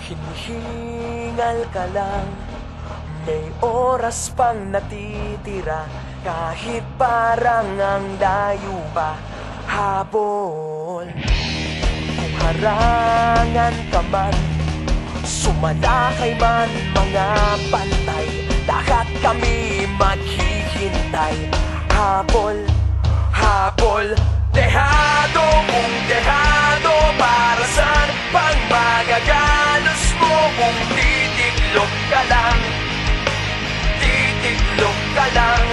Hinihingal ka lang, may oras pang natitira, kahit parang ang layo pa, habol. Kung harangan ka man, sumalakay man mga bantay, lahat kami maghihintay. Habol, habol, dehado kung dehado, para saan pang magagalos mo kung titiklop ka lang, titiklop ka lang.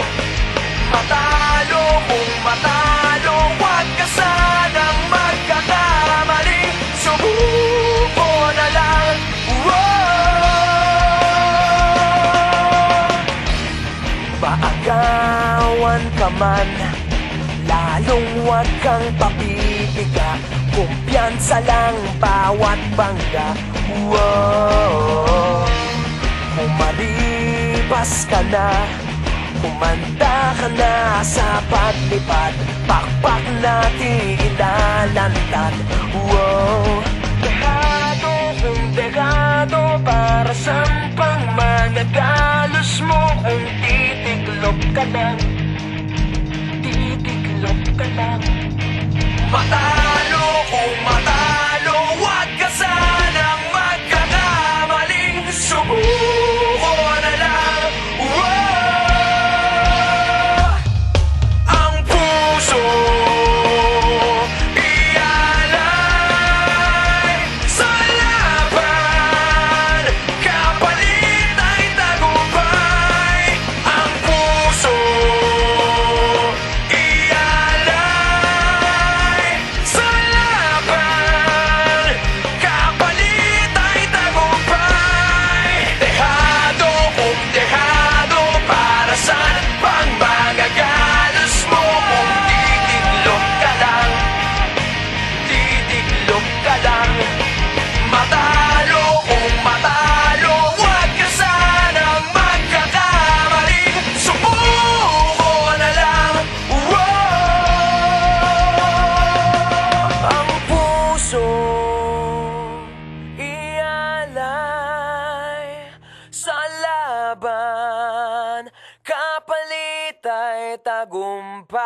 Matalo kung matalo, huwag ka sanang magkakamali, subuko na lang. Maagawan ka man, lalong huwag kang papipiga, kumpiyansa lang bawat bangga. Kung malibas ka na, kumanda ka na sa paglipad, pakpak natin ilalantad. Dehado kung dehado, para saan pang managalos mo kung titiklop ka lang, titiklop ka lang. Matalo kung matalo, huwag ka sanang magkakamaling, subuko na lang. Ang puso ialay sa laban, kapalit ay tagumpay. Ang puso ialay sa laban, kapalit ay tagumpay. Dehado kung dehado, para saan pang magagalos mo kung titiklop ka lang, titiklop ka lang. Matalo kung matalo, huwag ka sanang magkakamali, subuko na lang. Ang puso ialay sa laban, kapalit ay tagumpay.